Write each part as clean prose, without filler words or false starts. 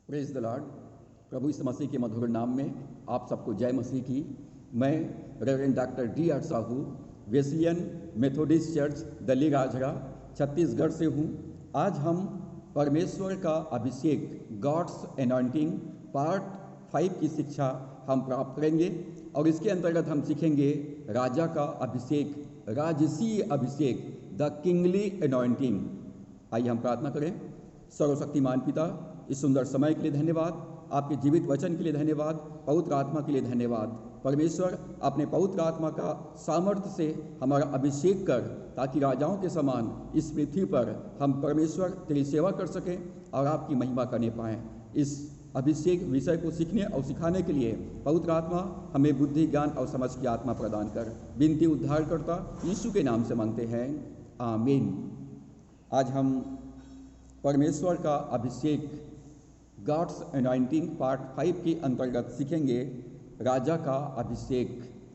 Praise the Lord. प्रभु यीशु मसीह के मधुर नाम में आप सबको जय मसीह की। मैं reverend doctor D.R. Sahu, Wesleyan Methodist church दली राजरा छत्तीसगढ़ से हूँ। आज हम परमेश्वर का अभिषेक गॉड्स एनॉइंटिंग पार्ट 5 की शिक्षा हम प्राप्त करेंगे और इसके अंतर्गत हम सीखेंगे राजा का अभिषेक, राजसीय अभिषेक, द किंगली एनॉइंटिंग। आइए हम प्रार्थना करें। सर्वशक्तिमान पिता, इस सुंदर समय के लिए धन्यवाद, आपके जीवित वचन के लिए धन्यवाद, पवित्र आत्मा के लिए धन्यवाद। परमेश्वर, अपने पवित्र आत्मा का सामर्थ्य से हमारा अभिषेक कर, ताकि राजाओं के समान इस पृथ्वी पर हम परमेश्वर तेरी सेवा कर सकें और आपकी महिमा करने पाएँ। इस अभिषेक विषय को सीखने और सिखाने के लिए पवित्र आत्मा हमें बुद्धि, ज्ञान और समझ की आत्मा प्रदान कर। विनती उद्धारकर्ता यीशु के नाम से मांगते हैं, आमीन। आज हम परमेश्वर का अभिषेक गॉड्स एनॉइंटिंग पार्ट 5 के अंतर्गत सीखेंगे राजा का अभिषेक,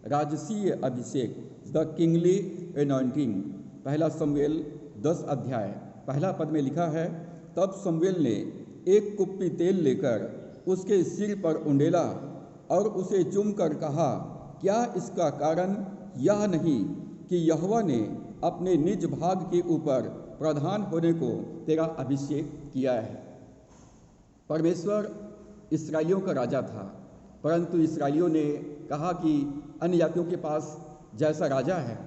राजसीय अभिषेक, द किंगली एनॉइंटिंग। पहला शमूएल 10 अध्याय पहला पद में लिखा है, तब शमूएल ने एक कुप्पी तेल लेकर उसके सिर पर उंडेला और उसे चूमकर कहा, क्या इसका कारण यह नहीं कि यहोवा ने अपने निज भाग के ऊपर प्रधान होने को तेरा अभिषेक किया है। परमेश्वर इस्राएलियों का राजा था, परंतु इस्राएलियों ने कहा कि अन्य जातियों के पास जैसा राजा है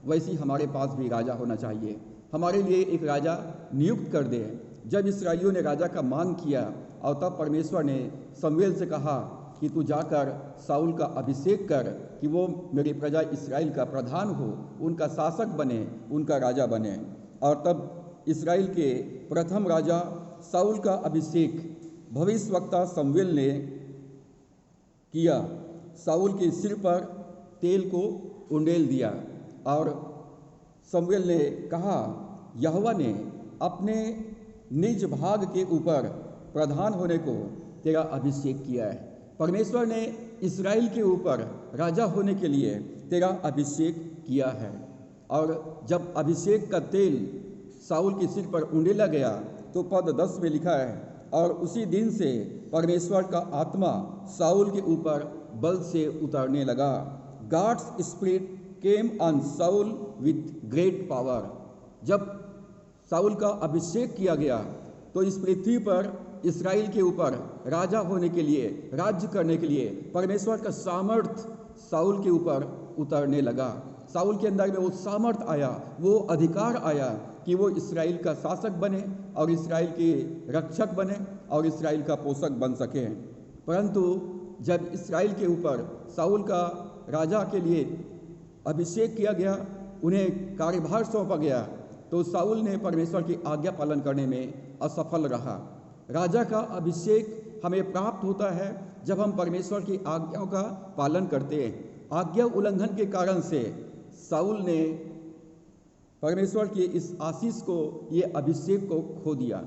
वैसी हमारे पास भी राजा होना चाहिए, हमारे लिए एक राजा नियुक्त कर दे। जब इस्राएलियों ने राजा का मांग किया और तब परमेश्वर ने शमूएल से कहा कि तू जाकर साउल का अभिषेक कर कि वो मेरी प्रजा इस्राएल का प्रधान हो, उनका शासक बने, उनका राजा बने। और तब इस्राएल के प्रथम राजा साउल का अभिषेक भविष्यवक्ता शमूएल ने किया। साउल के सिर पर तेल को उंडेल दिया और शमूएल ने कहा, यहोवा ने अपने निज भाग के ऊपर प्रधान होने को तेरा अभिषेक किया है। परमेश्वर ने इस्राएल के ऊपर राजा होने के लिए तेरा अभिषेक किया है। और जब अभिषेक का तेल साउल के सिर पर उंडेला गया तो पद 10 में लिखा है, और उसी दिन से परमेश्वर का आत्मा साउल के ऊपर बल से उतरने लगा। God's spirit came on Saul with great power. जब साउल का अभिषेक किया गया तो इस पृथ्वी पर इस्राएल के ऊपर राजा होने के लिए, राज्य करने के लिए परमेश्वर का सामर्थ्य साउल के ऊपर उतरने लगा। साउल के अंदर में वो सामर्थ्य आया, वो अधिकार आया कि वो इस्राएल का शासक बने और इस्राएल के रक्षक बने और इस्राएल का पोषक बन सके। परंतु जब इस्राएल के ऊपर साउल का राजा के लिए अभिषेक किया गया, उन्हें कार्यभार सौंपा गया, तो साउल ने परमेश्वर की आज्ञा पालन करने में असफल रहा। राजा का अभिषेक हमें प्राप्त होता है जब हम परमेश्वर की आज्ञाओं का पालन करते हैं। आज्ञा उल्लंघन के कारण से साउल ने परमेश्वर की इस आशीष को, ये अभिषेक को खो दिया।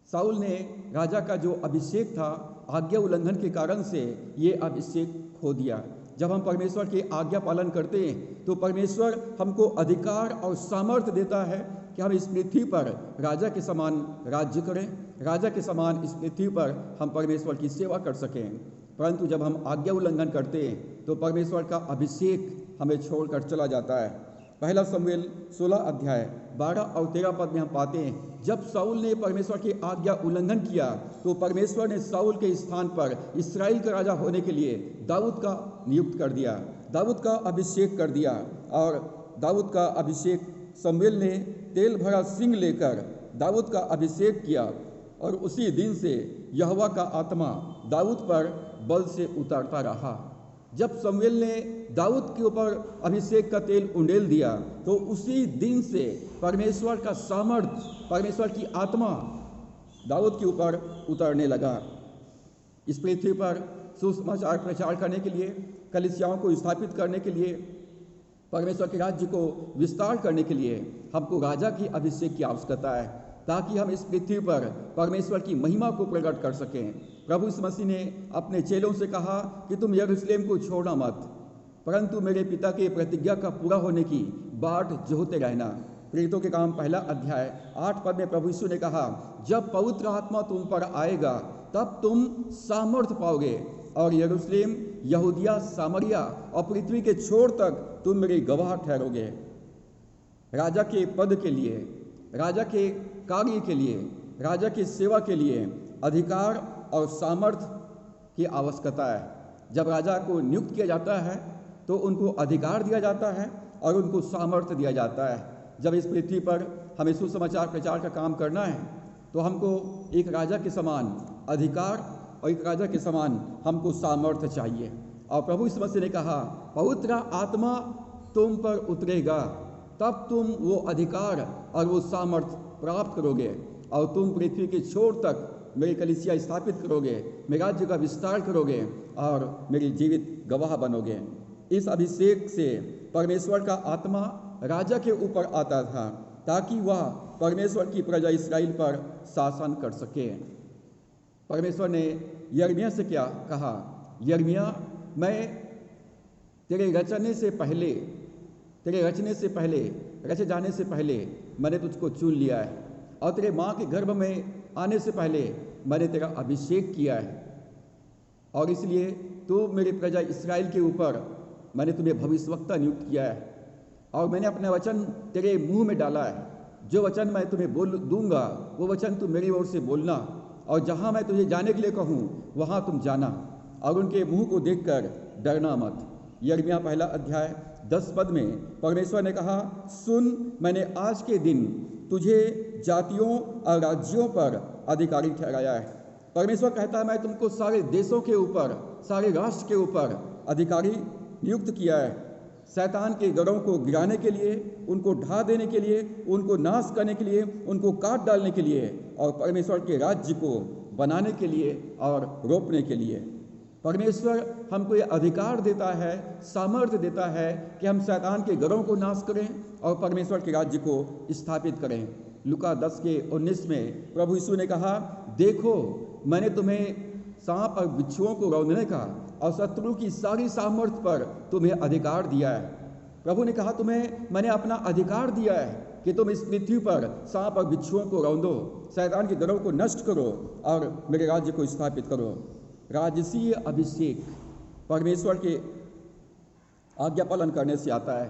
साउल ने राजा का जो अभिषेक था, आज्ञा उल्लंघन के कारण से ये अभिषेक खो दिया। जब हम परमेश्वर की आज्ञा पालन करते हैं तो परमेश्वर हमको अधिकार और सामर्थ्य देता है कि हम इस पृथ्वी पर राजा के समान राज्य करें, राजा के समान इस पृथ्वी पर हम परमेश्वर की सेवा कर सकें। परंतु जब हम आज्ञा उल्लंघन करते हैं तो परमेश्वर का अभिषेक हमें छोड़कर चला जाता है। पहला शमूएल 16 अध्याय 12 और 13 पद में हम पाते हैं, जब साउल ने परमेश्वर की आज्ञा उल्लंघन किया तो परमेश्वर ने साउल के स्थान पर इस्राएल का राजा होने के लिए दाऊद का नियुक्त कर दिया, दाऊद का अभिषेक कर दिया। और दाऊद का अभिषेक शमूएल ने तेल भरा सिंह लेकर दाऊद का अभिषेक किया और उसी दिन से यहोवा का आत्मा दाऊद पर बल से उतरता रहा। जब शमूएल ने दाऊद के ऊपर अभिषेक का तेल उंडेल दिया तो उसी दिन से परमेश्वर का सामर्थ्य, परमेश्वर की आत्मा दाऊद के ऊपर उतरने लगा। इस पृथ्वी पर सुसमाचार प्रचार करने के लिए, कलीसियाओं को स्थापित करने के लिए, परमेश्वर के राज्य को विस्तार करने के लिए हमको राजा की अभिषेक की आवश्यकता है, ताकि हम इस पृथ्वी पर परमेश्वर की महिमा को प्रकट कर सकें। प्रभु यीशु मसीह ने अपने चेलों से कहा कि तुम यरूशलेम को छोड़ना मत, परंतु मेरे पिता के प्रतिज्ञा का पूरा होने की बाट जोहते रहना। प्रेरितों के काम 1 अध्याय 8 पद में प्रभु यीशु ने कहा, जब पवित्र आत्मा तुम पर आएगा तब तुम सामर्थ्य पाओगे और यरूशलेम, यहूदिया, सामरिया और पृथ्वी के छोर तक तुम मेरे गवाह ठहरोगे। राजा के पद के लिए, राजा के कार्य के लिए, राजा की सेवा के लिए अधिकार और सामर्थ्य की आवश्यकता है। जब राजा को नियुक्त किया जाता है तो उनको अधिकार दिया जाता है और उनको सामर्थ्य दिया जाता है। जब इस पृथ्वी पर हमें सुसमाचार प्रचार का काम करना है तो हमको एक राजा के समान अधिकार और एक राजा के समान हमको सामर्थ्य चाहिए। और प्रभु यीशु मसीह ने कहा, पवित्र आत्मा तुम पर उतरेगा तब तुम वो अधिकार और वो सामर्थ्य प्राप्त करोगे और तुम पृथ्वी के छोर तक मेरी कलीसिया स्थापित करोगे, मेरे राज्य का विस्तार करोगे और मेरी जीवित गवाह बनोगे। इस अभिषेक से परमेश्वर का आत्मा राजा के ऊपर आता था ताकि वह परमेश्वर की प्रजा इस्राएल पर शासन कर सके। परमेश्वर ने यिर्मयाह से क्या कहा, यिर्मयाह, मैं तेरे रचने से पहले, रचे जाने से पहले मैंने तुझको चुन लिया है और तेरे माँ के गर्भ में आने से पहले मैंने तेरा अभिषेक किया है और इसलिए तो मेरे प्रजा इस्राएल के ऊपर मैंने तुम्हें भविष्यवक्ता नियुक्त किया है और मैंने अपना वचन तेरे मुंह में डाला है। जो वचन मैं तुम्हें बोल दूंगा वो वचन तुम मेरी ओर से बोलना और जहाँ मैं तुझे जाने के लिए कहूँ वहाँ तुम जाना और उनके मुंह को देखकर डरना मत। यिर्मयाह 1 अध्याय 10 पद में परमेश्वर ने कहा, सुन, मैंने आज के दिन तुझे जातियों और राज्यों पर अधिकारी ठहराया है। परमेश्वर कहता है, मैं तुमको सारे देशों के ऊपर, सारे राष्ट्र के ऊपर अधिकारी नियुक्त किया है, शैतान के गढ़ों को गिराने के लिए, उनको ढा देने के लिए, उनको नाश करने के लिए, उनको काट डालने के लिए और परमेश्वर के राज्य को बनाने के लिए और रोपने के लिए। परमेश्वर हमको ये अधिकार देता है, सामर्थ्य देता है कि हम शैतान के गढ़ों को नाश करें और परमेश्वर के राज्य को स्थापित करें। लूका 10:19 में प्रभु यीशु ने कहा, देखो, मैंने तुम्हें सांप और बिच्छुओं को रौंदने का और शत्रु की सारी सामर्थ्य पर तुम्हें अधिकार दिया है। प्रभु ने कहा, तुम्हें मैंने अपना अधिकार दिया है कि तुम इस पृथ्वी पर सांप और बिच्छुओं को रौंदो, शैतान के गढ़ों को नष्ट करो और मेरे राज्य को स्थापित करो। राजसीय अभिषेक परमेश्वर के आज्ञा पालन करने से आता है।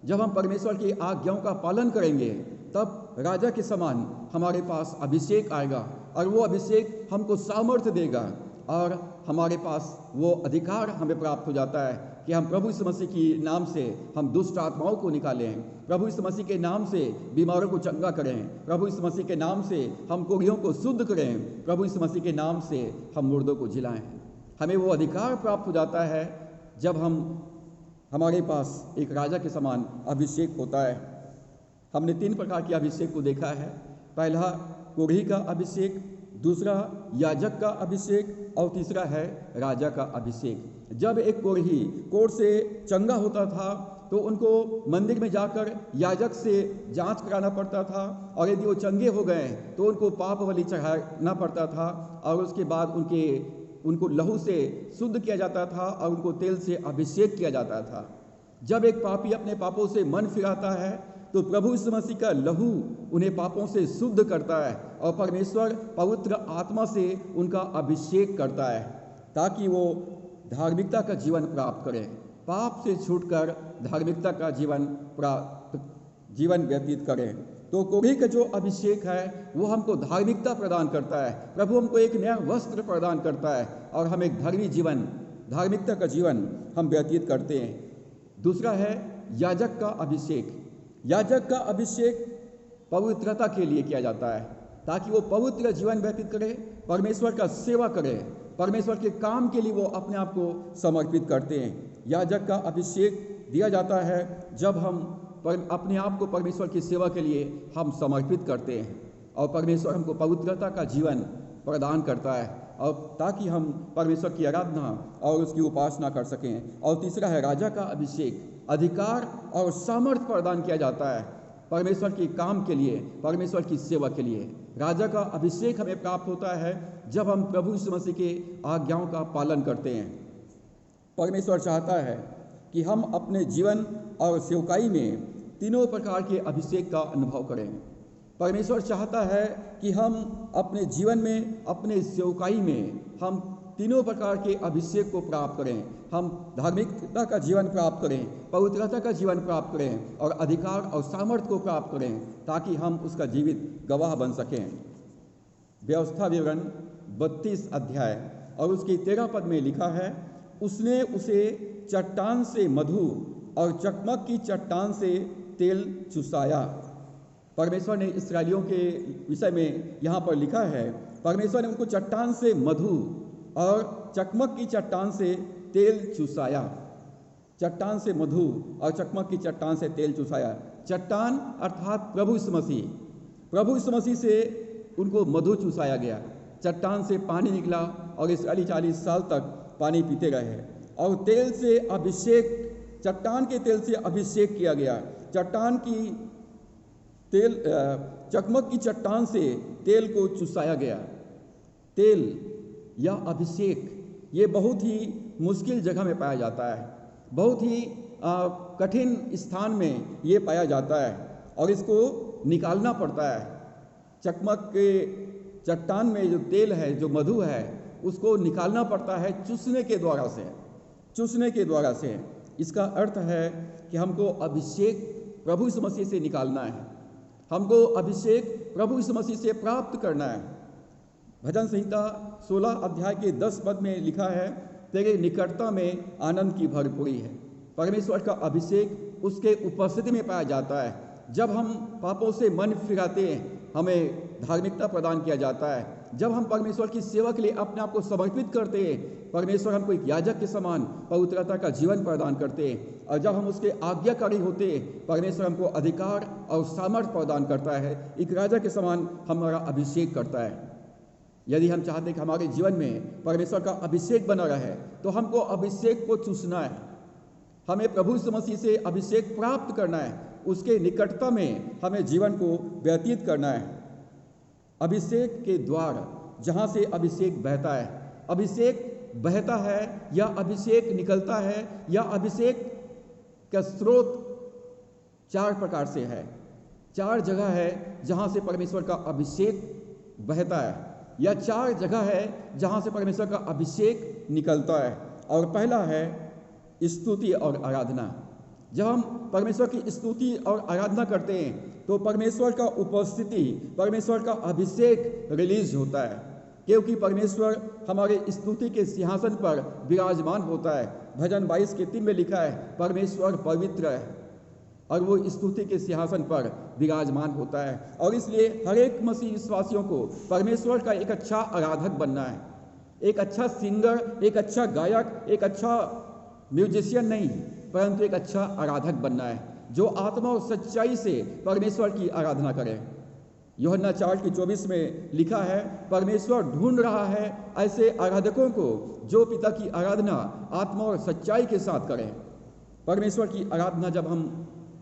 जब हम परमेश्वर की आज्ञाओं का पालन करेंगे तब राजा के समान हमारे पास अभिषेक आएगा और वो अभिषेक हमको सामर्थ्य देगा और हमारे पास वो अधिकार हमें प्राप्त हो जाता है कि हम प्रभु यीशु मसीह के नाम से हम दुष्ट आत्माओं को निकालें, प्रभु यीशु मसीह के नाम से बीमारों को चंगा करें, प्रभु यीशु मसीह के नाम से हम कोढ़ियों को शुद्ध करें, प्रभु यीशु मसीह के नाम से हम मुर्दों को जिलाएं। हमें वो अधिकार प्राप्त हो जाता है जब हमारे पास एक राजा के समान अभिषेक होता है। हमने 3 प्रकार के अभिषेक को देखा है। पहला कोढ़ी का अभिषेक, दूसरा याजक का अभिषेक और तीसरा है राजा का अभिषेक। जब एक कोढ़ी कोढ़ से चंगा होता था तो उनको मंदिर में जाकर याजक से जांच कराना पड़ता था और यदि वो चंगे हो गए तो उनको पाप बलि चढ़ाना पड़ता था और उसके बाद उनको लहू से शुद्ध किया जाता था और उनको तेल से अभिषेक किया जाता था। जब एक पापी अपने पापों से मन फिराता है तो प्रभु यीशु मसीह का लहू उन्हें पापों से शुद्ध करता है और परमेश्वर पवित्र आत्मा से उनका अभिषेक करता है ताकि वो धार्मिकता का जीवन प्राप्त करें, पाप से छूटकर धार्मिकता का जीवन व्यतीत करें। तो कोढ़ी का जो अभिषेक है वो हमको धार्मिकता प्रदान करता है। प्रभु हमको एक नया वस्त्र प्रदान करता है और हम एक धार्मिकता का जीवन हम व्यतीत करते हैं। दूसरा है याजक का अभिषेक। याजक का अभिषेक पवित्रता के लिए किया जाता है ताकि वो पवित्र जीवन व्यतीत करे, परमेश्वर का सेवा करे, परमेश्वर के काम के लिए वो अपने आप को समर्पित करते हैं। याजक का अभिषेक दिया जाता है जब हम अपने आप को परमेश्वर की सेवा के लिए हम समर्पित करते हैं और परमेश्वर हमको पवित्रता का जीवन प्रदान करता है और ताकि हम परमेश्वर की आराधना और उसकी उपासना कर सकें। और तीसरा है राजा का अभिषेक। अधिकार और सामर्थ्य प्रदान किया जाता है परमेश्वर के काम के लिए, परमेश्वर की सेवा के लिए। राजा का अभिषेक हमें प्राप्त होता है जब हम प्रभु यीशु मसीह के आज्ञाओं का पालन करते हैं। परमेश्वर चाहता है कि हम अपने जीवन और सेवकाई में तीनों प्रकार के अभिषेक का अनुभव करें। परमेश्वर चाहता है कि हम अपने जीवन में, अपने सेवकाई में हम तीनों प्रकार के अभिषेक को प्राप्त करें। हम धार्मिकता का जीवन प्राप्त करें, पवित्रता का जीवन प्राप्त करें और अधिकार और सामर्थ्य को प्राप्त करें, ताकि हम उसका जीवित गवाह बन सकें। व्यवस्था विवरण 32 अध्याय और उसकी 13 पद में लिखा है, उसने उसे चट्टान से मधु और चकमक की चट्टान से तेल चुसाया। परमेश्वर ने इस्राएलियों के विषय में यहाँ पर लिखा है, परमेश्वर ने उनको चट्टान से मधु और चकमक की चट्टान से तेल चुसाया। चट्टान से मधु और चकमक की चट्टान से तेल चुसाया। चट्टान अर्थात प्रभु यीशु मसीह, प्रभु यीशु मसीह से उनको मधु चुसाया गया। चट्टान से पानी निकला और इस्राएली 40 साल तक पानी पीते रहे। और तेल से अभिषेक, चट्टान के तेल से अभिषेक किया गया। चट्टान की तेल, चकमक की चट्टान से तेल को चुसाया गया। तेल या अभिषेक ये बहुत ही मुश्किल जगह में पाया जाता है, बहुत ही कठिन स्थान में ये पाया जाता है और इसको निकालना पड़ता है। चकमक के चट्टान में जो तेल है, जो मधु है, उसको निकालना पड़ता है चूसने के द्वारा से, चूसने के द्वारा से। इसका अर्थ है कि हमको अभिषेक प्रभु यीशु मसीह से निकालना है, हमको अभिषेक प्रभु यीशु मसीह से प्राप्त करना है। भजन संहिता 16 अध्याय के 10 पद में लिखा है, तेरे निकटता में आनंद की भरपूरी है। परमेश्वर का अभिषेक उसके उपस्थिति में पाया जाता है। जब हम पापों से मन फिराते हैं, हमें धार्मिकता प्रदान किया जाता है। जब हम परमेश्वर की सेवा के लिए अपने आप को समर्पित करते हैं, परमेश्वर हमको एक याजक के समान पवित्रता का जीवन प्रदान करते हैं। और जब हम उसके आज्ञाकारी होते हैं, परमेश्वर हमको अधिकार और सामर्थ्य प्रदान करता है, एक राजा के समान हमारा अभिषेक करता है। यदि हम चाहते हैं कि हमारे जीवन में परमेश्वर का अभिषेक बना रहे, तो हमको अभिषेक को चूसना है। हमें प्रभु यीशु मसीह से अभिषेक प्राप्त करना है, उसके निकटता में हमें जीवन को व्यतीत करना है। अभिषेक के द्वार, जहाँ से अभिषेक बहता है, अभिषेक बहता है या अभिषेक निकलता है या अभिषेक का स्रोत 4 प्रकार से है। 4 जगह है जहाँ से परमेश्वर का अभिषेक बहता है, या 4 जगह है जहाँ से परमेश्वर का अभिषेक निकलता है। और पहला है स्तुति और आराधना। जब हम परमेश्वर की स्तुति और आराधना करते हैं, तो परमेश्वर का उपस्थिति, परमेश्वर का अभिषेक रिलीज होता है, क्योंकि परमेश्वर हमारे स्तुति के सिंहासन पर विराजमान होता है। भजन 22 के 3 में लिखा है, परमेश्वर पवित्र है और वो स्तुति के सिंहासन पर विराजमान होता है। और इसलिए हर एक मसीह विश्वासियों को परमेश्वर का एक अच्छा आराधक बनना है, एक अच्छा सिंगर, एक अच्छा गायक, एक अच्छा म्यूजिशियन नहीं, परंतु एक अच्छा आराधक बनना है, जो आत्मा और सच्चाई से परमेश्वर की आराधना करे। यूहन्ना 4:24 में लिखा है, परमेश्वर ढूंढ रहा है ऐसे आराधकों को जो पिता की आराधना आत्मा और सच्चाई के साथ करें। परमेश्वर की आराधना जब हम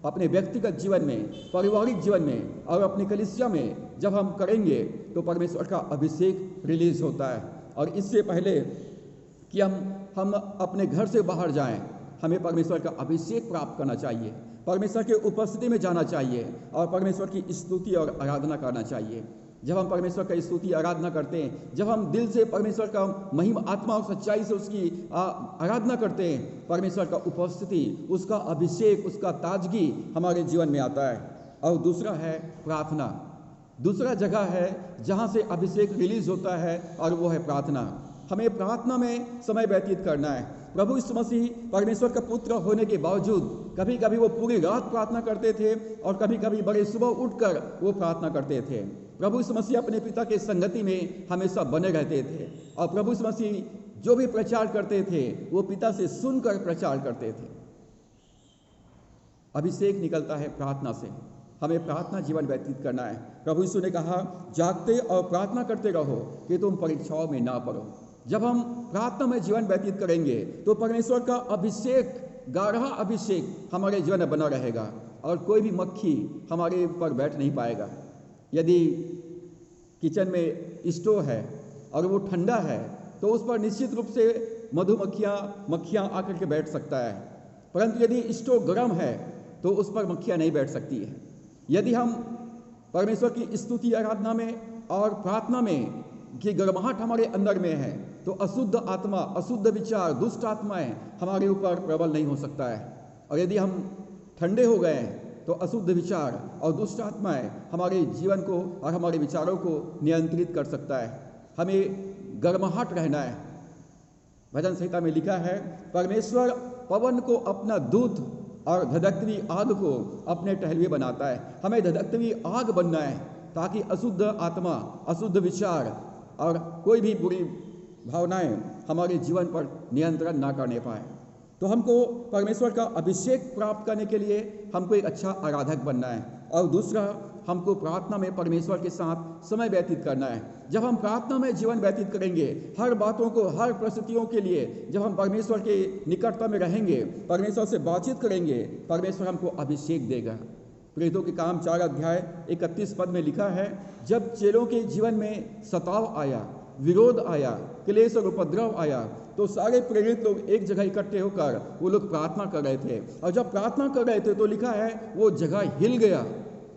अपने व्यक्तिगत जीवन में, पारिवारिक जीवन में और अपनी कलीसिया में जब हम करेंगे, तो परमेश्वर का अभिषेक रिलीज होता है। और इससे पहले कि हम अपने घर से बाहर जाएं, हमें परमेश्वर का अभिषेक प्राप्त करना चाहिए, परमेश्वर के उपस्थिति में जाना चाहिए और परमेश्वर की स्तुति और आराधना करना चाहिए। जब हम परमेश्वर का स्तुति आराधना करते हैं, जब हम दिल से परमेश्वर का महिमा, आत्मा और सच्चाई से उसकी आराधना करते हैं, परमेश्वर का उपस्थिति, उसका अभिषेक, उसका ताजगी हमारे जीवन में आता है। और दूसरा है प्रार्थना। दूसरा जगह है जहाँ से अभिषेक रिलीज होता है और वो है प्रार्थना। हमें प्रार्थना में समय व्यतीत करना है। प्रभु यीशु मसीह परमेश्वर का पुत्र होने के बावजूद कभी कभी वो पूरी रात प्रार्थना करते थे और कभी कभी बड़े सुबह उठकर वो प्रार्थना करते थे। प्रभु यीशु मसीह अपने पिता के संगति में हमेशा बने रहते थे और प्रभु यीशु मसीह जो भी प्रचार करते थे वो पिता से सुनकर प्रचार करते थे। अभिषेक निकलता है प्रार्थना से। हमें प्रार्थना जीवन व्यतीत करना है। प्रभु यीशु ने कहा, जागते और प्रार्थना करते रहो कि तुम परीक्षाओं में ना पड़ो। जब हम प्रार्थना में जीवन व्यतीत करेंगे तो परमेश्वर का अभिषेक, गाढ़ा अभिषेक हमारे जीवन में बना रहेगा और कोई भी मक्खी हमारे ऊपर बैठ नहीं पाएगा। यदि किचन में स्टोव है और वो ठंडा है तो उस पर निश्चित रूप से मक्खियाँ आकर के बैठ सकता है, परंतु यदि स्टोव गर्म है तो उस पर मक्खियाँ नहीं बैठ सकती है। यदि हम परमेश्वर की स्तुति आराधना में और प्रार्थना में कि गर्माहट हमारे अंदर में है, तो अशुद्ध आत्मा, अशुद्ध विचार, दुष्ट आत्माएं हमारे ऊपर प्रबल नहीं हो सकता है। और यदि हम ठंडे हो गए हैं तो अशुद्ध विचार और दुष्ट आत्माएं हमारे जीवन को और हमारे विचारों को नियंत्रित कर सकता है। हमें गर्माहट रहना है। भजन संहिता में लिखा है, परमेश्वर पवन को अपना दूत और धधकती आग को अपने टहलुए बनाता है। हमें धधकती आग बनना है ताकि अशुद्ध आत्मा, अशुद्ध विचार और कोई भी बुरी भावनाएं हमारे जीवन पर नियंत्रण ना करने पाए। तो हमको परमेश्वर का अभिषेक प्राप्त करने के लिए हमको एक अच्छा आराधक बनना है। और दूसरा, हमको प्रार्थना में परमेश्वर के साथ समय व्यतीत करना है। जब हम प्रार्थना में जीवन व्यतीत करेंगे, हर बातों को, हर परिस्थितियों के लिए जब हम परमेश्वर के निकटता में रहेंगे, परमेश्वर से बातचीत करेंगे, परमेश्वर हमको अभिषेक देगा। प्रेरितों के काम 4 अध्याय 31 पद में लिखा है, जब चेलों के जीवन में सताव आया, विरोध आया, क्लेश और उपद्रव आया, तो सारे प्रेरित लोग एक जगह इकट्ठे होकर वो लोग प्रार्थना कर रहे थे। और जब प्रार्थना कर रहे थे तो लिखा है वो जगह हिल गया।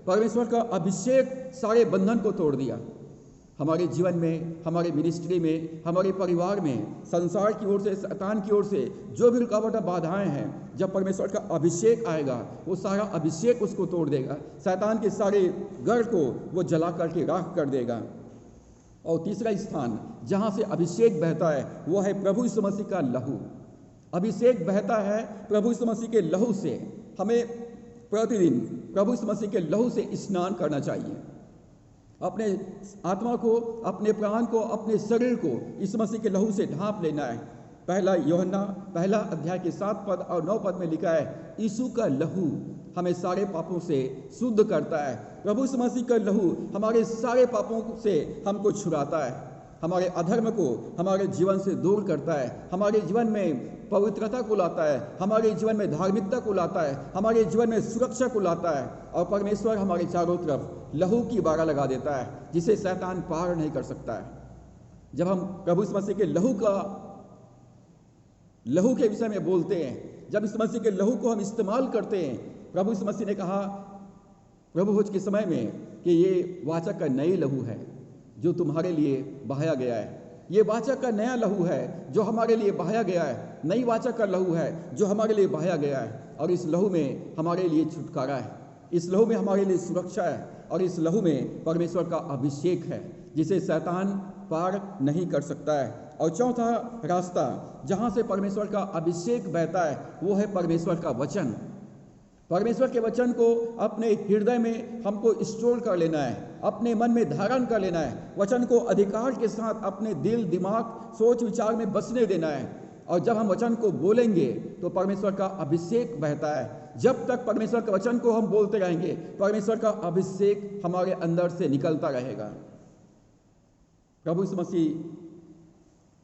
परमेश्वर का अभिषेक सारे बंधन को तोड़ दिया। हमारे जीवन में, हमारे मिनिस्ट्री में, हमारे परिवार में, संसार की ओर से, शैतान की ओर से जो भी रुकावट बाधाएं हैं, जब परमेश्वर का अभिषेक आएगा, वो सारा अभिषेक उसको तोड़ देगा। शैतान के सारे गढ़ को वो जला करके राख कर देगा। और तीसरा स्थान जहाँ से अभिषेक बहता है वो है प्रभु यीशु मसीह का लहू। अभिषेक बहता है प्रभु यीशु मसीह के लहू से। हमें प्रतिदिन प्रभु यीशु मसीह के लहू से स्नान करना चाहिए। अपने आत्मा को, अपने प्राण को, अपने शरीर को यीशु मसीह के लहू से ढांप लेना है। पहला यूहन्ना 1 अध्याय के 7 पद और 9 पद में लिखा है, यीशु का लहू हमें सारे पापों से शुद्ध करता है। प्रभु यीशु मसीह का लहू हमारे सारे पापों से हमको छुड़ाता है, हमारे अधर्म को हमारे जीवन से दूर करता है, हमारे जीवन में पवित्रता को लाता है, हमारे जीवन में धार्मिकता को लाता है, हमारे जीवन में सुरक्षा को लाता है। और परमेश्वर हमारे चारों तरफ लहू की बाड़ा लगा देता है जिसे शैतान पार नहीं कर सकता है। जब हम प्रभु यीशु मसीह के लहू के विषय में बोलते हैं, जब इस मसीह के लहू को हम इस्तेमाल करते हैं, प्रभु यीशु मसीह ने कहा प्रभु भोज के समय में कि ये वाचा का नई लहू है जो तुम्हारे लिए बहाया गया है। ये वाचा का नया लहू है जो हमारे लिए बहाया गया है। नई वाचा का लहू है जो हमारे लिए बहाया गया है। और इस लहू में हमारे लिए छुटकारा है, इस लहू में हमारे लिए सुरक्षा है, और इस लहू में परमेश्वर का अभिषेक है जिसे शैतान पार नहीं कर सकता है। और चौथा रास्ता जहाँ से परमेश्वर का अभिषेक बहता है वो है परमेश्वर का वचन। परमेश्वर के वचन को अपने हृदय में हमको स्टोर कर लेना है, अपने मन में धारण कर लेना है। वचन को अधिकार के साथ अपने दिल, दिमाग, सोच विचार में बसने देना है। और जब हम वचन को बोलेंगे तो परमेश्वर का अभिषेक बहता है। जब तक परमेश्वर के वचन को हम बोलते रहेंगे, परमेश्वर का अभिषेक हमारे अंदर से निकलता रहेगा। प्रभु यीशु मसीह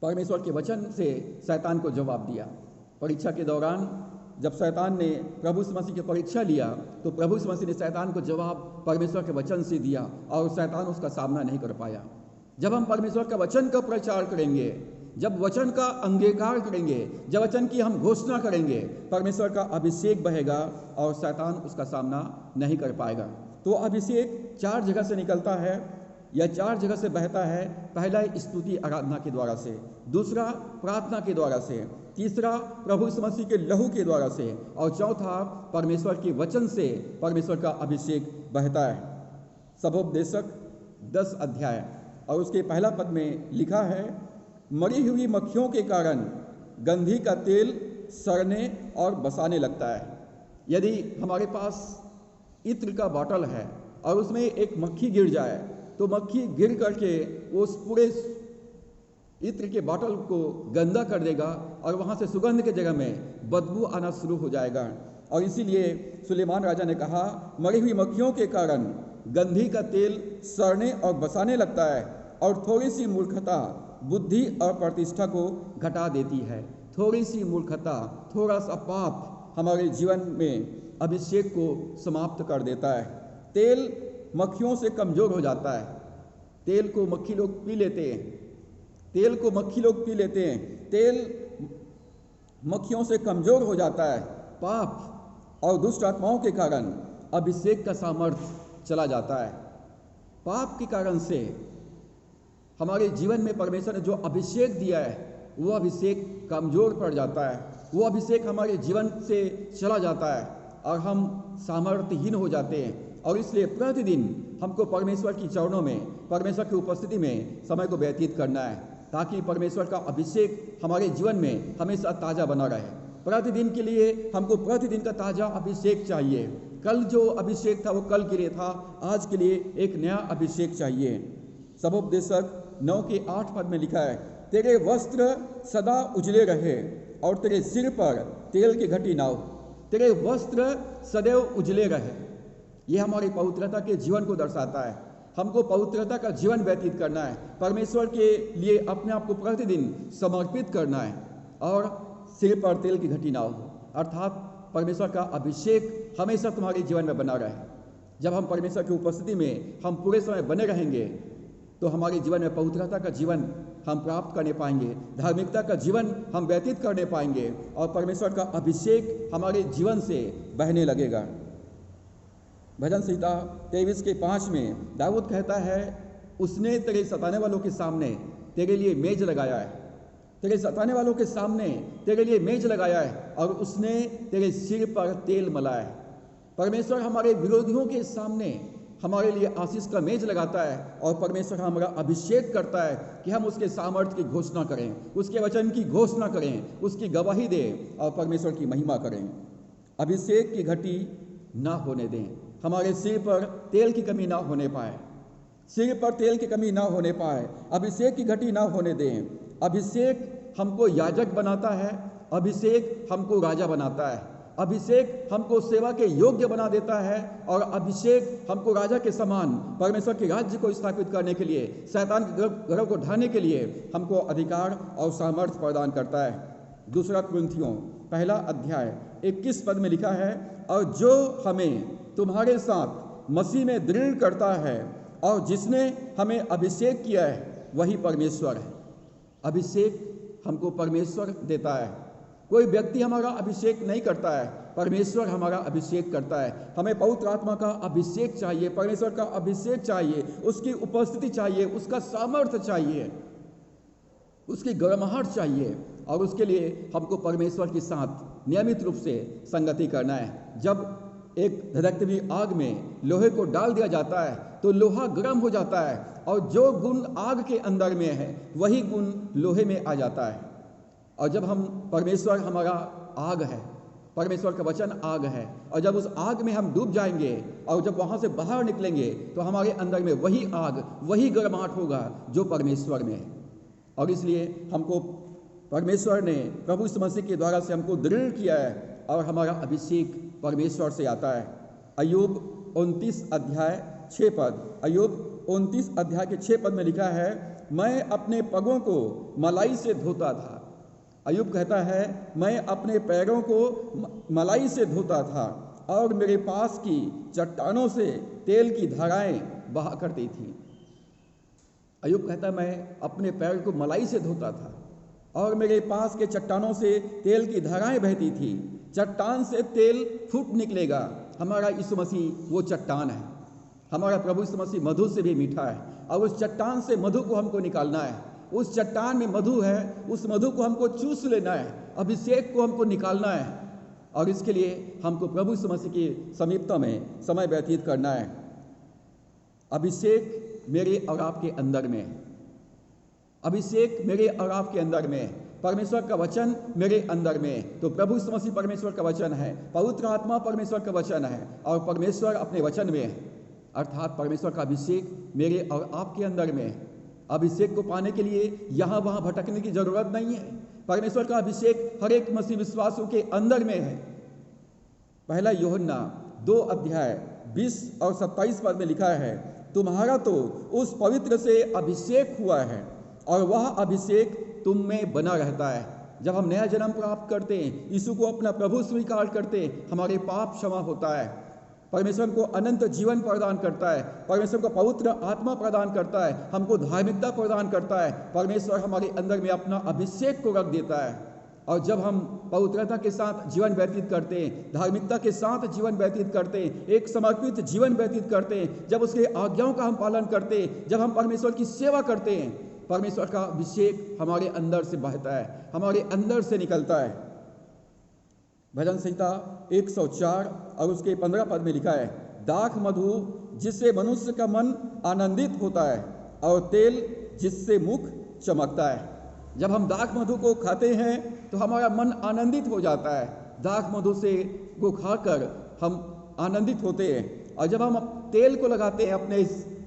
परमेश्वर के वचन से शैतान को जवाब दिया। परीक्षा के दौरान जब शैतान ने प्रभु यीशु मसीह की परीक्षा लिया तो प्रभु यीशु मसीह ने शैतान को जवाब परमेश्वर के वचन से दिया और शैतान उसका सामना नहीं कर पाया। जब हम परमेश्वर का वचन का प्रचार करेंगे, जब वचन का अंगीकार करेंगे, जब वचन की हम घोषणा करेंगे, परमेश्वर का अभिषेक बहेगा और शैतान उसका सामना नहीं कर पाएगा। तो अभिषेक 4 जगह से निकलता है या 4 जगह से बहता है। पहला स्तुति आराधना के द्वारा से, दूसरा प्रार्थना के द्वारा से, तीसरा प्रभु यीशु मसीह के लहू के द्वारा से, और चौथा परमेश्वर के वचन से परमेश्वर का अभिषेक बहता है। सबोपदेशक 10 अध्याय और उसके पहला पद में लिखा है, मरी हुई मक्खियों के कारण गंधी का तेल सड़ने और बसाने लगता है। यदि हमारे पास इत्र का बॉटल है और उसमें एक मक्खी गिर जाए तो मक्खी गिर करके उस पूरे इत्र के बॉटल को गंदा कर देगा और वहाँ से सुगंध के जगह में बदबू आना शुरू हो जाएगा। और इसीलिए सुलेमान राजा ने कहा, मरी हुई मक्खियों के कारण गंधी का तेल सड़ने और बसाने लगता है और थोड़ी सी मूर्खता बुद्धि और प्रतिष्ठा को घटा देती है। थोड़ी सी मूर्खता, थोड़ा सा पाप हमारे जीवन में अभिषेक को समाप्त कर देता है। तेल मक्खियों से कमज़ोर हो जाता है। तेल को मक्खी लोग पी लेते हैं, तेल को मक्खी लोग पी लेते हैं। तेल मक्खियों से कमज़ोर हो जाता है। पाप और दुष्ट आत्माओं के कारण अभिषेक का सामर्थ्य चला जाता है। पाप के कारण से हमारे जीवन में परमेश्वर ने जो अभिषेक दिया है वो अभिषेक कमजोर पड़ जाता है, वो अभिषेक हमारे जीवन से चला जाता है और हम सामर्थ्यहीन हो जाते हैं। और इसलिए प्रतिदिन हमको परमेश्वर की चरणों में, परमेश्वर की उपस्थिति में समय को व्यतीत करना है, ताकि परमेश्वर का अभिषेक हमारे जीवन में हमेशा ताज़ा बना रहे। प्रतिदिन के लिए हमको प्रतिदिन का ताज़ा अभिषेक चाहिए। कल जो अभिषेक था वो कल के लिए था, आज के लिए एक नया अभिषेक चाहिए। सभोपदेशक 9:8 में लिखा है, तेरे वस्त्र सदा उजले रहे और तेरे सिर पर तेल की घटी ना हो। तेरे वस्त्र सदैव उजले रहे, ये हमारी पवित्रता के जीवन को दर्शाता है। हमको पवित्रता का जीवन व्यतीत करना है, परमेश्वर के लिए अपने आप को प्रतिदिन समर्पित करना है और सिर पर तेल की घटी ना हो, अर्थात परमेश्वर का अभिषेक हमेशा तुम्हारे जीवन में बना रहे। जब हम परमेश्वर की उपस्थिति में हम पूरे समय बने रहेंगे तो हमारे जीवन में पवित्रता का जीवन हम प्राप्त करने पाएंगे, धार्मिकता का जीवन हम व्यतीत करने पाएंगे और परमेश्वर का अभिषेक हमारे जीवन से बहने लगेगा। भजन संहिता 23:5 में दाऊद कहता है, उसने तेरे सताने वालों के सामने तेरे लिए मेज लगाया है, तेरे सताने वालों के सामने तेरे लिए मेज लगाया है और उसने तेरे सिर पर तेल मलाया है। परमेश्वर हमारे विरोधियों के सामने हमारे लिए आशीष का मेज लगाता है और परमेश्वर हमारा अभिषेक करता है कि हम उसके सामर्थ्य की घोषणा करें, उसके वचन की घोषणा करें, उसकी गवाही दें और परमेश्वर की महिमा करें। अभिषेक की घटी ना होने दें, हमारे सिर पर तेल की कमी ना होने पाए, सिर पर तेल की कमी ना होने पाए, अभिषेक की घटी ना होने दें। अभिषेक हमको याजक बनाता है, अभिषेक हमको राजा बनाता है, अभिषेक हमको सेवा के योग्य बना देता है और अभिषेक हमको राजा के समान परमेश्वर के राज्य को स्थापित करने के लिए, शैतान के गर्व को ढाने के लिए हमको अधिकार और सामर्थ्य प्रदान करता है। 2 कुरिन्थियों 1:21 में लिखा है, और जो हमें तुम्हारे साथ मसीह में दृढ़ करता है और जिसने हमें अभिषेक किया है वही परमेश्वर है। अभिषेक हमको परमेश्वर देता है, कोई व्यक्ति हमारा अभिषेक नहीं करता है, परमेश्वर हमारा अभिषेक करता है। हमें पवित्र आत्मा का अभिषेक चाहिए, परमेश्वर का अभिषेक चाहिए, उसकी उपस्थिति चाहिए, उसका सामर्थ्य चाहिए, उसकी गर्माहट चाहिए और उसके लिए हमको परमेश्वर के साथ नियमित रूप से संगति करना है। जब एक धधकती हुई आग में लोहे को डाल दिया जाता है तो लोहा गर्म हो जाता है और जो गुण आग के अंदर में है वही गुण लोहे में आ जाता है। और जब हम परमेश्वर हमारा आग है, परमेश्वर का वचन आग है, और जब उस आग में हम डूब जाएंगे और जब वहाँ से बाहर निकलेंगे तो हमारे अंदर में वही आग, वही गर्माहट होगा जो परमेश्वर में है। और इसलिए हमको परमेश्वर ने प्रभु यीशु मसीह के द्वारा से हमको दृढ़ किया है और हमारा अभिषेक परमेश्वर से आता है। अय्यूब 29:6 अय्यूब 29:6 में लिखा है, मैं अपने पगों को मलाई से धोता था। अय्यूब कहता है, मैं अपने पैरों को मलाई से धोता था और मेरे पास की चट्टानों से तेल की धाराएं बहा करती थी। अय्यूब कहता है, मैं अपने पैर को मलाई से धोता था और मेरे पास के चट्टानों से तेल की धाराएं बहती थी। चट्टान से तेल फूट निकलेगा। हमारा यीशु मसीह वो चट्टान है, हमारा प्रभु यीशु मसीह मधु से भी मीठा है और उस चट्टान से मधु को हमको निकालना है। उस चट्टान में मधु है, उस मधु को हमको चूस लेना है, अभिषेक को हमको निकालना है और इसके लिए हमको प्रभु यीशु मसीह की समीपता में समय व्यतीत करना है। अभिषेक मेरे और आपके अंदर में है, अभिषेक मेरे और आपके अंदर में है, परमेश्वर का वचन मेरे अंदर में है। तो प्रभु यीशु मसीह परमेश्वर का वचन है, पवित्र आत्मा परमेश्वर का वचन है और परमेश्वर अपने वचन में है, अर्थात परमेश्वर का अभिषेक मेरे और आपके अंदर में है। अभिषेक को पाने के लिए यहाँ वहाँ भटकने की जरूरत नहीं है। परमेश्वर का अभिषेक हर एक मसीह विश्वासों के अंदर में है। 1 यूहन्ना 2:20 और 27 में लिखा है, तुम्हारा तो उस पवित्र से अभिषेक हुआ है और वह अभिषेक तुम में बना रहता है। जब हम नया जन्म प्राप्त करते हैं, यीशु को अपना प्रभु स्वीकार करते हैं, हमारे पाप क्षमा होता है, परमेश्वर को अनंत जीवन प्रदान करता है, परमेश्वर को पवित्र आत्मा प्रदान करता है, हमको धार्मिकता प्रदान करता है। परमेश्वर हमारे अंदर में अपना अभिषेक को रख देता है और जब हम पवित्रता के साथ जीवन व्यतीत करते हैं, धार्मिकता के साथ जीवन व्यतीत करते हैं, एक समर्पित जीवन व्यतीत करते हैं, जब उसके आज्ञाओं का हम पालन करते हैं, जब हम परमेश्वर की सेवा करते हैं, परमेश्वर का अभिषेक हमारे अंदर से बहता है, हमारे अंदर से निकलता है। भजन संहिता 104 और उसके 15 पद में लिखा है, दाख मधु जिससे मनुष्य का मन आनंदित होता है और तेल जिससे मुख चमकता है। जब हम दाख मधु को खाते हैं तो हमारा मन आनंदित हो जाता है। दाख मधु से को खाकर हम आनंदित होते हैं। और जब हम तेल को लगाते हैं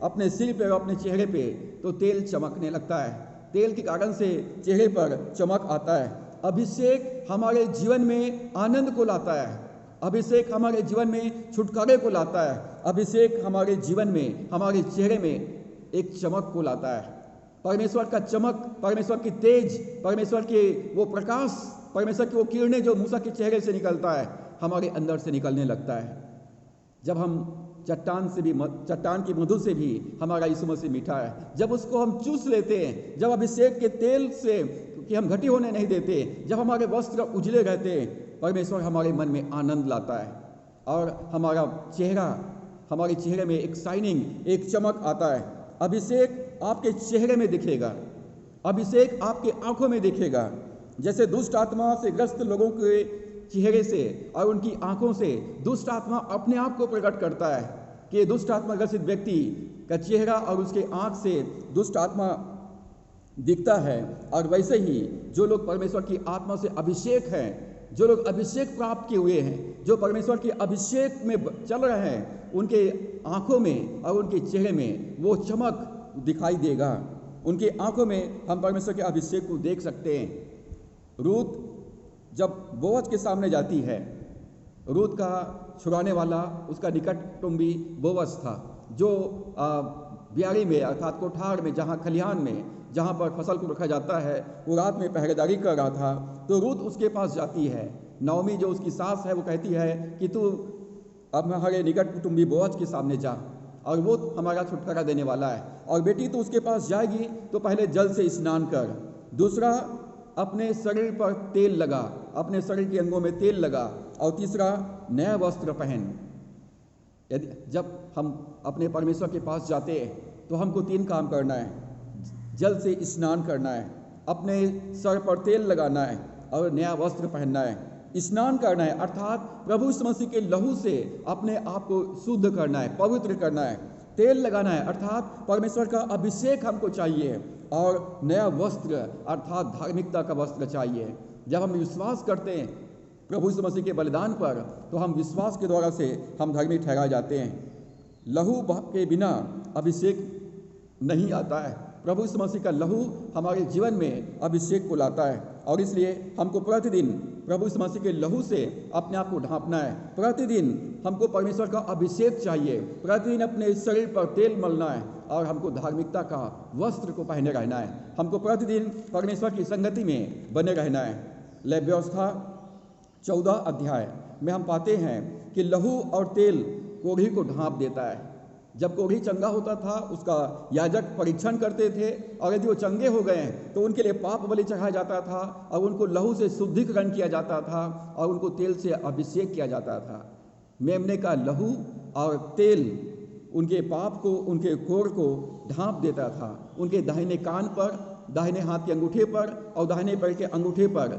अपने सिर पे और अपने चेहरे पे, तो तेल चमकने लगता है। तेल के कारण से चेहरे पर चमक आता है। अभिषेक हमारे जीवन में आनंद को लाता है। अभिषेक हमारे जीवन में छुटकारे को लाता है। अभिषेक हमारे जीवन में, हमारे चेहरे में एक चमक को लाता है। परमेश्वर का चमक, परमेश्वर की तेज, परमेश्वर के वो प्रकाश, परमेश्वर की वो किरणें जो मूसा के चेहरे से निकलता है, हमारे अंदर से निकलने लगता है। जब हम चट्टान की मधु से भी हमारा यीशु मसीह मीठा है। जब उसको हम चूस लेते हैं, जब अभिषेक के तेल से कि हम घटी होने नहीं देते, जब हमारे वस्त्र उजले रहते हैं, परमेश्वर हमारे मन में आनंद लाता है और हमारा चेहरा, हमारे चेहरे में एक शाइनिंग, एक चमक आता है। अभिषेक आपके चेहरे में दिखेगा, अभिषेक आपके आंखों में दिखेगा। जैसे दुष्ट आत्मा से ग्रस्त लोगों के चेहरे से और उनकी आंखों से दुष्ट आत्मा अपने आप को प्रकट करता है कि दुष्ट आत्मा ग्रसित व्यक्ति का चेहरा और उसके आंख से दुष्ट आत्मा दिखता है। और वैसे ही जो लोग परमेश्वर की आत्मा से अभिषेक हैं, जो लोग अभिषेक प्राप्त किए हुए हैं, जो परमेश्वर के अभिषेक में चल रहे हैं, उनके आंखों में और उनके चेहरे में वो चमक दिखाई देगा। उनकी आंखों में हम परमेश्वर के अभिषेक को देख सकते हैं। रूत जब बोअज के सामने जाती है, रूत का छुड़ाने वाला उसका निकट कुटुंबी बोअज था, जो ब्यारी में अर्थात कोठार में, जहाँ खलिहान में, जहाँ पर फसल को रखा जाता है, वो रात में पहरेदारी कर रहा था। तो रूत उसके पास जाती है। नौमी जो उसकी सास है वो कहती है कि तू अब हमारे निकट कुटुंबी बोअज के सामने जा और वो हमारा छुटकारा देने वाला है। और बेटी तो उसके पास जाएगी तो पहले जल से स्नान कर, दूसरा अपने शरीर पर तेल लगा, अपने शरीर के अंगों में तेल लगा, और तीसरा नया वस्त्र पहन। यदि जब हम अपने परमेश्वर के पास जाते हैं तो हमको 3 काम करना है। जल से स्नान करना है, अपने सर पर तेल लगाना है और नया वस्त्र पहनना है। स्नान करना है अर्थात प्रभु यीशु मसीह के लहू से अपने आप को शुद्ध करना है, पवित्र करना है। तेल लगाना है अर्थात परमेश्वर का अभिषेक हमको चाहिए, और नया वस्त्र अर्थात धार्मिकता का वस्त्र चाहिए। जब हम विश्वास करते हैं प्रभु यीशु मसीह के बलिदान पर, तो हम विश्वास के द्वारा से हम धर्मी ठहराए जाते हैं। लहू के बिना अभिषेक नहीं आता है। प्रभु यीशु मसीह का लहू हमारे जीवन में अभिषेक को लाता है, और इसलिए हमको प्रतिदिन प्रभु यीशु मसीह के लहू से अपने आप को ढांपना है। प्रतिदिन हमको परमेश्वर का अभिषेक चाहिए, प्रतिदिन अपने शरीर पर तेल मलना है, और हमको धार्मिकता का वस्त्र को पहने रहना है। हमको प्रतिदिन परमेश्वर की संगति में बने रहना है। लेवी व्यवस्था 14 अध्याय में हम पाते हैं कि लहू और तेल कोढ़ी को ढांप देता है। जब कोढ़ी चंगा होता था, उसका याजक परीक्षण करते थे, और यदि वो चंगे हो गए तो उनके लिए पाप बलि चढ़ाया जाता था, और उनको लहू से शुद्धिकरण किया जाता था, और उनको तेल से अभिषेक किया जाता था। मेमने का लहू और तेल उनके पाप को, उनके कोढ़ को ढांप देता था। उनके दाहिने कान पर, दाहिने हाथ के अंगूठे पर और दाहिने पैर के अंगूठे पर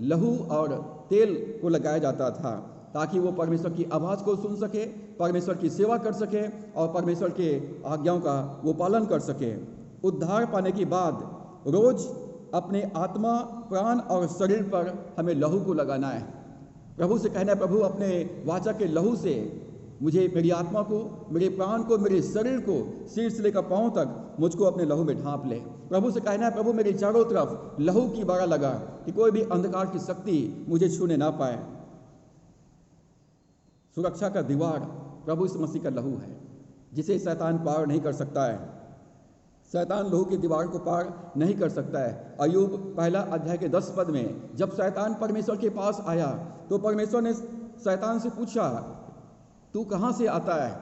लहू और तेल को लगाया जाता था, ताकि वो परमेश्वर की आवाज़ को सुन सके, परमेश्वर की सेवा कर सके और परमेश्वर के आज्ञाओं का वो पालन कर सके। उद्धार पाने के बाद रोज अपने आत्मा, प्राण और शरीर पर हमें लहू को लगाना है। प्रभु से कहना है, प्रभु अपने वाचा के लहू से मुझे, मेरी आत्मा को, मेरे प्राण को, मेरे शरीर को, सिर से लेकर पांव तक मुझको अपने लहू में ढांप ले। प्रभु से कहना है, प्रभु मेरे चारों तरफ लहू की बाड़ा लगा कि कोई भी अंधकार की शक्ति मुझे छूने ना पाए। सुरक्षा का दीवार प्रभु यीशु मसीह का लहू है, जिसे शैतान पार नहीं कर सकता है। शैतान लहू की दीवार को पार नहीं कर सकता है। अय्यूब 1 अध्याय के 10 पद में जब शैतान परमेश्वर के पास आया तो परमेश्वर ने शैतान से पूछा, तू कहाँ से आता है?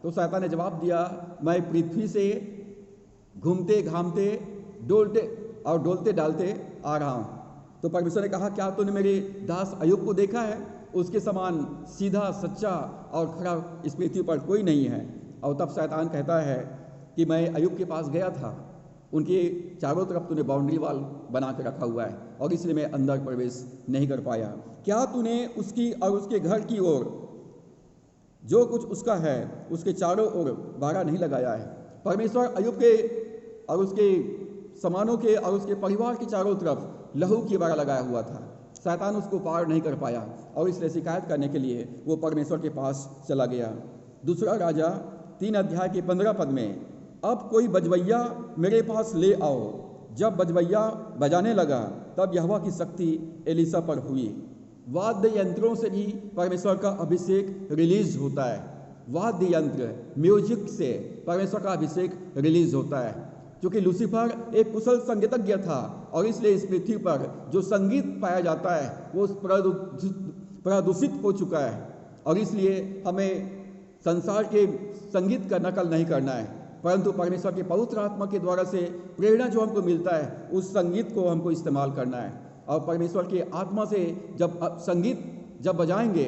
तो शैतान ने जवाब दिया, मैं पृथ्वी से घूमते घामते डोलते और डोलते डालते आ रहा हूँ। तो परमेश्वर ने कहा, क्या तूने मेरे दास अय्यूब को देखा है? उसके समान सीधा, सच्चा और खरा इस पृथ्वी पर कोई नहीं है। और तब शैतान कहता है कि मैं अय्यूब के पास गया था, उनके चारों तरफ तूने बाउंड्री वाल बना के रखा हुआ है और इसलिए मैं अंदर प्रवेश नहीं कर पाया। क्या तूने उसकी और उसके घर की ओर जो कुछ उसका है उसके चारों ओर बाड़ा नहीं लगाया है? परमेश्वर अय्यूब के और उसके समानों के और उसके परिवार के चारों तरफ लहू की बाड़ा लगाया हुआ था। शैतान उसको पार नहीं कर पाया और इसलिए शिकायत करने के लिए वो परमेश्वर के पास चला गया। दूसरा राजा 3 अध्याय के 15 पद में, अब कोई बजवैया मेरे पास ले आओ। जब बजवैया बजाने लगा तब यहोवा की शक्ति एलीशा पर हुई। वाद्य यंत्रों से भी परमेश्वर का अभिषेक रिलीज होता है। वाद्य यंत्र, म्यूजिक से परमेश्वर का अभिषेक रिलीज होता है। क्योंकि लूसीफर एक कुशल संगीतज्ञ था और इसलिए इस पृथ्वी पर जो संगीत पाया जाता है वो प्रदूषित हो चुका है और इसलिए हमें संसार के संगीत का नकल नहीं करना है, परंतु परमेश्वर के पवित्र आत्मा के द्वारा से प्रेरणा जो हमको मिलता है उस संगीत को हमको इस्तेमाल करना है। और परमेश्वर के आत्मा से जब संगीत जब बजाएंगे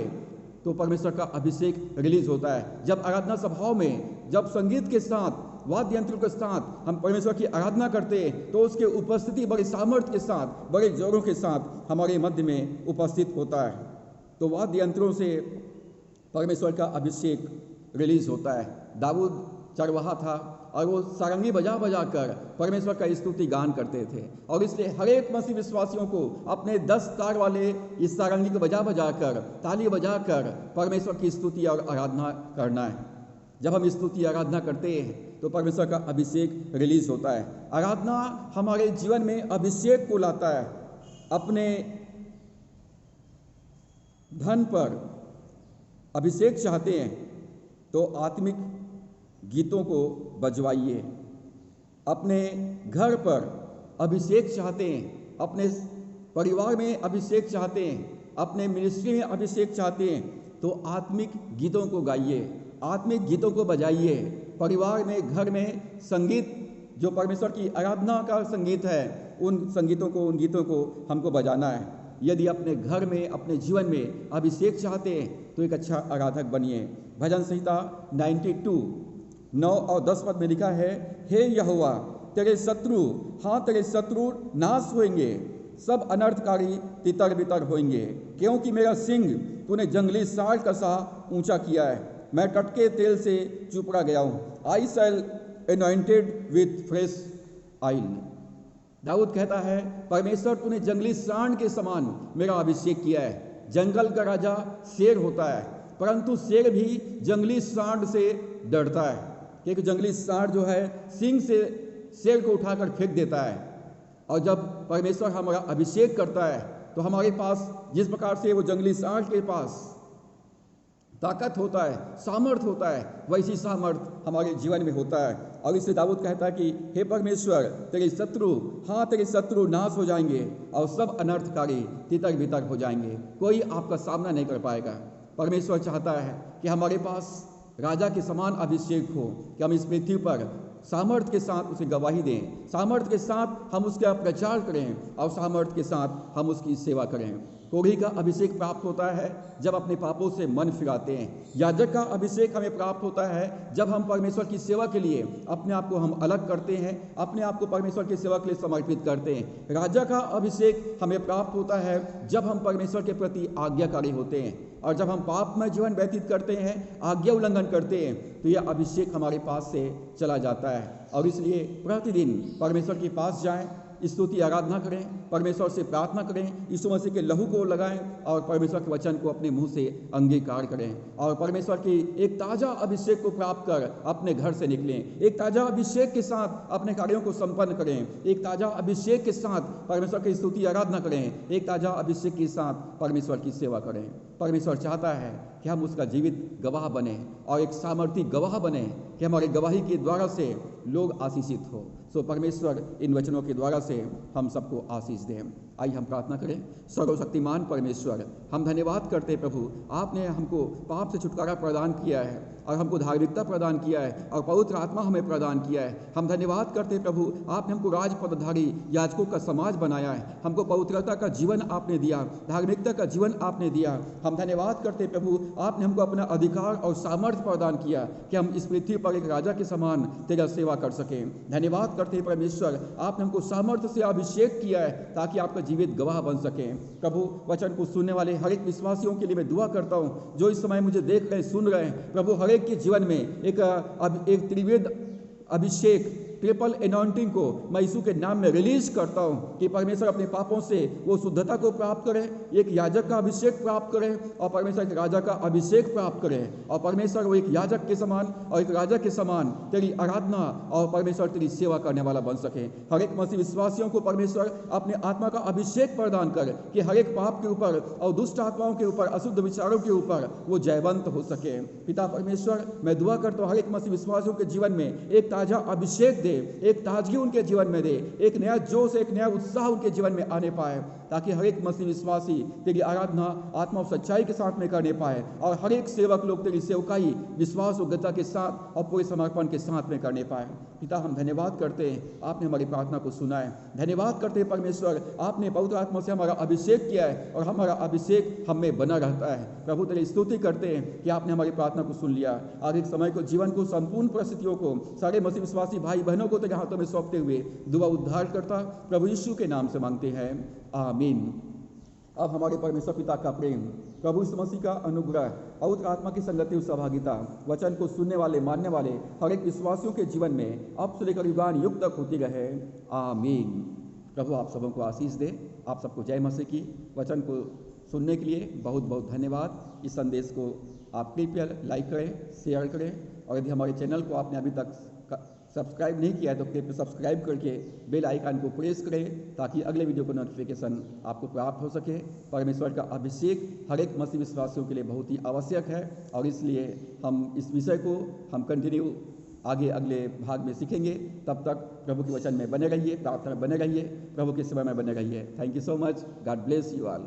तो परमेश्वर का अभिषेक रिलीज होता है। जब आराधना सभाओं में जब संगीत के साथ, वाद्य यंत्रों के साथ हम परमेश्वर की आराधना करते हैं तो उसके उपस्थिति बड़े सामर्थ्य के साथ, बड़े जोरों के साथ हमारे मध्य में उपस्थित होता है। तो वाद्य यंत्रों से परमेश्वर का अभिषेक रिलीज होता है। दाऊद चरवाहा था और वो सारंगी बजा बजा कर परमेश्वर का स्तुति गान करते थे और इसलिए हर एक मसीह विश्वासियों को अपने 10 तार वाले इस सारंगी को बजा बजा कर, ताली बजा कर परमेश्वर की स्तुति और आराधना करना है। जब हम स्तुति आराधना करते हैं तो परमेश्वर का अभिषेक रिलीज होता है। आराधना हमारे जीवन में अभिषेक को लाता है। अपने धन पर अभिषेक चाहते हैं तो आत्मिक गीतों को बजवाइए। अपने घर पर अभिषेक चाहते हैं, अपने परिवार में अभिषेक चाहते हैं, अपने मिनिस्ट्री में अभिषेक चाहते हैं तो आत्मिक गीतों को गाइए, आत्मिक गीतों को बजाइए। परिवार में, घर में संगीत जो परमेश्वर की आराधना का संगीत है उन संगीतों को, उन गीतों को हमको बजाना है। यदि अपने घर में, अपने जीवन में अभिषेक चाहते हैं तो एक अच्छा आराधक बनिए। भजन संहिता 92 9 और 10 पद में लिखा है, हे यहोवा तेरे शत्रु, हाँ तेरे शत्रु नाश होंगे, सब अनर्थकारी तितर बितर होंगे। क्योंकि मेरा सिंह तूने जंगली साढ़ का सा ऊंचा किया है, मैं टटके तेल से चुपड़ा गया हूँ। आई शैल एनॉइंटेड विथ फ्रेश ऑयल। दाऊद कहता है, परमेश्वर तूने जंगली सांड के समान मेरा अभिषेक किया है। जंगल का राजा शेर होता है, परंतु शेर भी जंगली सांड से डरता है, क्योंकि जंगली सांड जो है सींग से शेर को उठाकर फेंक देता है। और जब परमेश्वर हमारा अभिषेक करता है तो हमारे पास जिस प्रकार से वो जंगली सांड के पास ताकत होता है, सामर्थ होता है, वैसी सामर्थ हमारे जीवन में होता है। और इसलिए दाऊद कहता है कि हे परमेश्वर तेरे शत्रु, हाँ तेरे शत्रु नाश हो जाएंगे और सब अनर्थकारी तितर बितर हो जाएंगे, कोई आपका सामना नहीं कर पाएगा। परमेश्वर चाहता है कि हमारे पास राजा के समान अभिषेक हो, कि हम इस पृथ्वी पर सामर्थ्य के साथ उसे गवाही दें, सामर्थ्य के साथ हम उसका प्रचार करें और सामर्थ्य के साथ हम उसकी सेवा करें। कोढ़ी का अभिषेक प्राप्त होता है जब अपने पापों से मन फिराते हैं। याजक का अभिषेक हमें प्राप्त होता है जब हम परमेश्वर की सेवा के लिए अपने आप को हम अलग करते हैं, अपने आप को परमेश्वर की सेवा के लिए समर्पित करते हैं। राजा का अभिषेक हमें प्राप्त होता है जब हम परमेश्वर के प्रति आज्ञाकारी होते हैं, और जब हम पाप में जीवन व्यतीत करते हैं, आज्ञा उल्लंघन करते हैं, तो यह अभिषेक हमारे पास से चला जाता है। और इसलिए प्रतिदिन परमेश्वर के पास जाएं, स्तुति आराधना करें, परमेश्वर से प्रार्थना करें, यीशु मसीह के लहू को लगाएं और परमेश्वर के वचन को अपने मुंह से अंगीकार करें और परमेश्वर की एक ताज़ा अभिषेक को प्राप्त कर अपने घर से निकलें। एक ताज़ा अभिषेक के साथ अपने कार्यों को संपन्न करें, एक ताज़ा अभिषेक के साथ परमेश्वर की स्तुति आराधना करें, एक ताज़ा अभिषेक के साथ परमेश्वर की सेवा करें। परमेश्वर चाहता है कि हम उसका जीवित गवाह बने और एक सामर्थी गवाह बने, कि हमारे गवाही के द्वारा से लोग आशीषित हो। सो परमेश्वर इन वचनों के द्वारा से हम सबको आशीष दें। आइए हम प्रार्थना करें। सर्वशक्तिमान परमेश्वर, हम धन्यवाद करते हैं प्रभु, आपने हमको पाप से छुटकारा प्रदान किया है और हमको धार्मिकता प्रदान किया है और पवित्र आत्मा हमें प्रदान किया है। हम धन्यवाद करते हैं प्रभु, आपने हमको राज पदधारी याजकों का समाज बनाया है, हमको पवित्रता का जीवन आपने दिया, धार्मिकता का जीवन आपने दिया। हम धन्यवाद करते हैं प्रभु, आपने हमको अपना अधिकार और सामर्थ्य प्रदान किया कि हम इस पृथ्वी पर एक राजा के समान तेरा सेवा कर सकें। धन्यवाद करते हैं परमेश्वर, आपने हमको सामर्थ्य से अभिषेक किया है ताकि आपका जीवित गवाह बन सकें। प्रभु, वचन को सुनने वाले हर एक विश्वासियों के लिए मैं दुआ करता हूँ जो इस समय मुझे देख रहे सुन रहे हैं। प्रभु, हर एक के जीवन में एक त्रिवेद अभिषेक, ट्रिपल एनॉइंटिंग को मैं यीशु के नाम में रिलीज करता हूं कि परमेश्वर अपने पापों से वो शुद्धता को प्राप्त करे, एक याजक का अभिषेक प्राप्त करे और परमेश्वर एक राजा का अभिषेक प्राप्त करे और परमेश्वर वो एक याजक के समान और एक राजा के समान तेरी आराधना और परमेश्वर तेरी सेवा करने वाला बन सके। हर एक मसीह विश्वासियों को परमेश्वर अपने आत्मा का अभिषेक प्रदान कर कि हर एक पाप के ऊपर और दुष्ट आत्माओं के ऊपर, अशुद्ध विचारों के ऊपर वो जयवंत हो सके। पिता परमेश्वर, मैं दुआ करता हूँ हर एक मसीह विश्वासियों के जीवन में एक ताजा अभिषेक दे, एक ताजगी उनके जीवन में दे, एक नया जोश, एक नया उत्साह उनके जीवन में आने पाए ताकि हर एक मसीह विश्वासी तेरी आराधना आत्मा और सच्चाई के साथ में करने पाए और हर एक सेवक लोग तेरी सेवकाई विश्वास और गता के साथ और पूरे समर्पण के साथ में करने पाए। पिता, हम धन्यवाद करते हैं, आपने हमारी प्रार्थना को सुना है। धन्यवाद करते हैं परमेश्वर, आपने पवित्र आत्मा से हमारा अभिषेक किया है और हमारा अभिषेक हम में बना रहता है। प्रभु, तेरी स्तुति करते हैं कि आपने हमारी प्रार्थना को सुन लिया। आगे समय को, जीवन को, संपूर्ण परिस्थितियों को सारे मसीह विश्वासी भाई बहनों को तेरे हाथों में सौंपते हुए दुआ उद्धार करता प्रभु यीशु के नाम से मांगते हैं, आमीन। अब हमारे परमेश्वर पिता का प्रेम, प्रभु यीशु मसीह का अनुग्रह, पवित्र आत्मा की संगति और सहभागिता वचन को सुनने वाले, मानने वाले हर एक विश्वासियों के जीवन में अब से लेकर युगान युग तक होती रहे, आमीन। प्रभु आप सबों को आशीष दे। आप सबको जय मसीह की। वचन को सुनने के लिए बहुत बहुत धन्यवाद। इस संदेश को आप कृपया लाइक करें, शेयर करें और यदि हमारे चैनल को आपने अभी तक सब्सक्राइब नहीं किया है तो कृपया सब्सक्राइब करके बेल आइकन को प्रेस करें ताकि अगले वीडियो का नोटिफिकेशन आपको प्राप्त हो सके। परमेश्वर का अभिषेक हर एक मसीह विश्वासियों के लिए बहुत ही आवश्यक है और इसलिए हम इस विषय को हम कंटिन्यू आगे अगले भाग में सीखेंगे। तब तक प्रभु के वचन में बने रहिए, प्रार्थना में बने रहिए, प्रभु की सेवा में बने रहिए। Thank you so much. God bless you all.